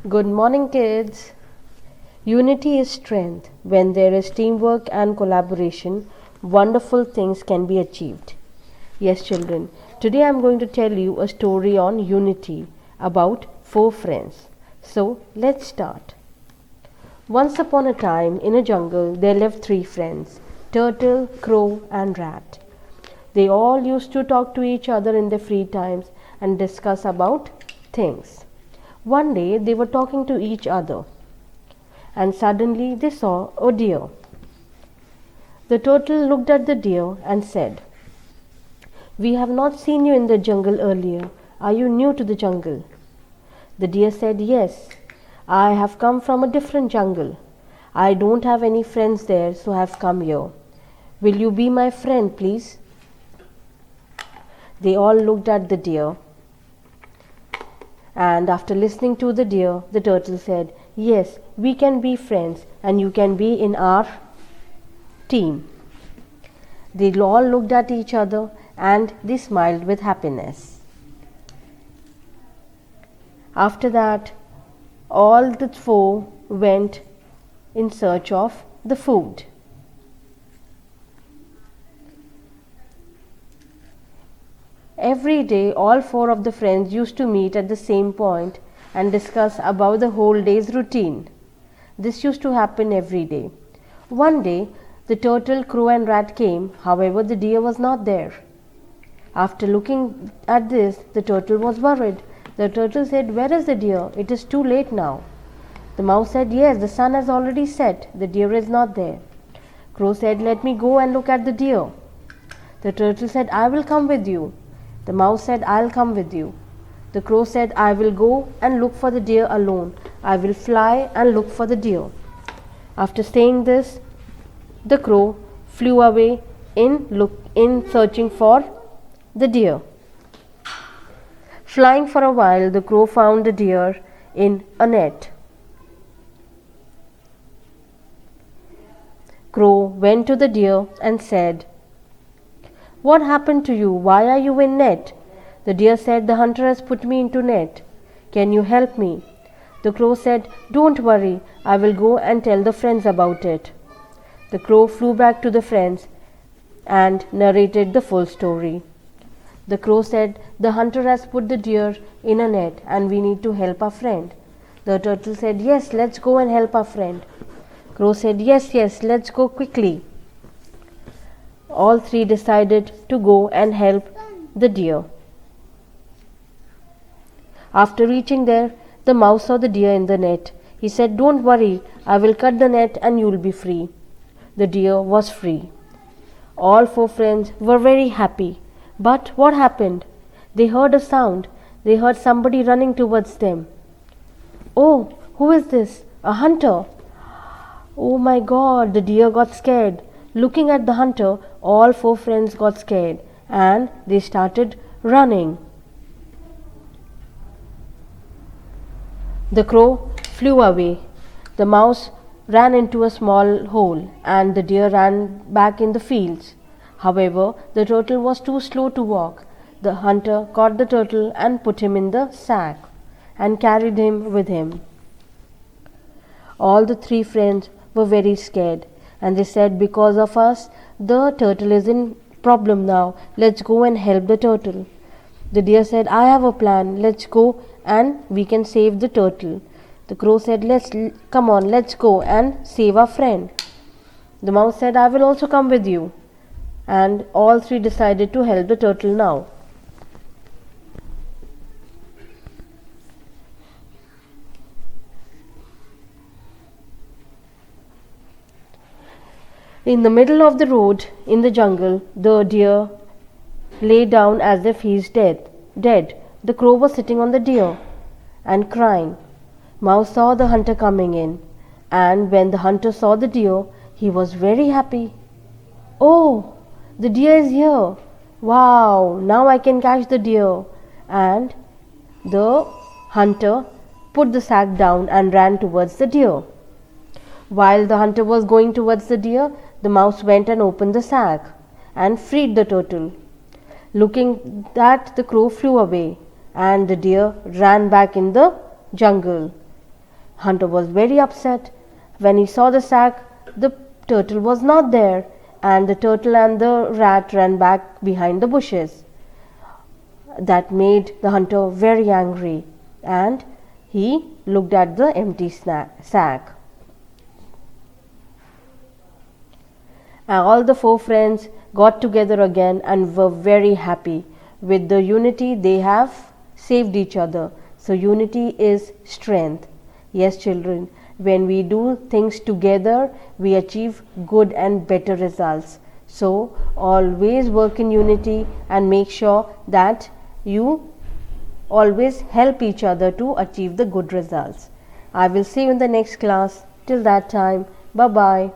Good morning, kids. Unity is strength. When there is teamwork and collaboration, wonderful things can be achieved. Yes, children, today I am going to tell you a story on unity about four friends. So, let's start. Once upon a time, in a jungle, there lived three friends: Turtle, Crow, and Rat. They all used to talk to each other in their free times and discuss about things. One day they were talking to each other and suddenly they saw a deer. The turtle looked at the deer and said, "We have not seen you in the jungle earlier. Are you new to the jungle?" The deer said, "Yes, I have come from a different jungle. I don't have any friends there, so I have come here. Will you be my friend, please?" They all looked at the deer, and after listening to the deer, the turtle said, "Yes, we can be friends and you can be in our team." They all looked at each other and they smiled with happiness. After that, all the four went in search of the food. Every day, all four of the friends used to meet at the same point and discuss about the whole day's routine. This used to happen every day. One day, the turtle, crow, and rat came, however, the deer was not there. After looking at this, the turtle was worried. The turtle said, "Where is the deer? It is too late now." The mouse said, "Yes, the sun has already set. The deer is not there." Crow said, "Let me go and look at the deer." The turtle said, "I will come with you." The mouse said, "I'll come with you." The crow said, "I will go and look for the deer alone. I will fly and look for the deer." After saying this, the crow flew away in searching for the deer. Flying for a while, the crow found the deer in a net. Crow went to the deer and said, "What happened to you? Why are you in net?" The deer said, "The hunter has put me into net. Can you help me?" The crow said, "Don't worry, I will go and tell the friends about it." The crow flew back to the friends and narrated the full story. The crow said, "The hunter has put the deer in a net and we need to help our friend." The turtle said, "Yes, let's go and help our friend." Crow said, "Yes, yes, let's go quickly." All three decided to go and help the deer. After reaching there, the mouse saw the deer in the net. He said, "Don't worry, I will cut the net and you'll be free." The deer was free. All four friends were very happy. But what happened? They heard a sound. They heard somebody running towards them. "Oh, who is this? A hunter!" Oh my God, the deer got scared. Looking at the hunter, all four friends got scared and they started running. The crow flew away. The mouse ran into a small hole and the deer ran back in the fields. However, the turtle was too slow to walk. The hunter caught the turtle and put him in the sack and carried him with him. All the three friends were very scared and they said, "Because of us, the turtle is in problem now. Let's go and help the turtle." The deer said, "I have a plan. Let's go and we can save the turtle." The crow said, "Come on, let's go and save our friend." The mouse said, "I will also come with you." And all three decided to help the turtle now. In the middle of the road in the jungle, the deer lay down as if he is dead. The crow was sitting on the deer and crying. Mouse saw the hunter coming in, and when the hunter saw the deer, he was very happy. "Oh, the deer is here! Wow, now I can catch the deer." And the hunter put the sack down and ran towards the deer. While the hunter was going towards the deer, the mouse went and opened the sack and freed the turtle. Looking that, the crow flew away and the deer ran back in the jungle. Hunter was very upset. When he saw the sack, the turtle was not there, and the turtle and the rat ran back behind the bushes. That made the hunter very angry, and he looked at the empty sack. And all the four friends got together again and were very happy. With the unity, they have saved each other. So, unity is strength. Yes, children, when we do things together, we achieve good and better results. So, always work in unity and make sure that you always help each other to achieve the good results. I will see you in the next class. Till that time, bye bye.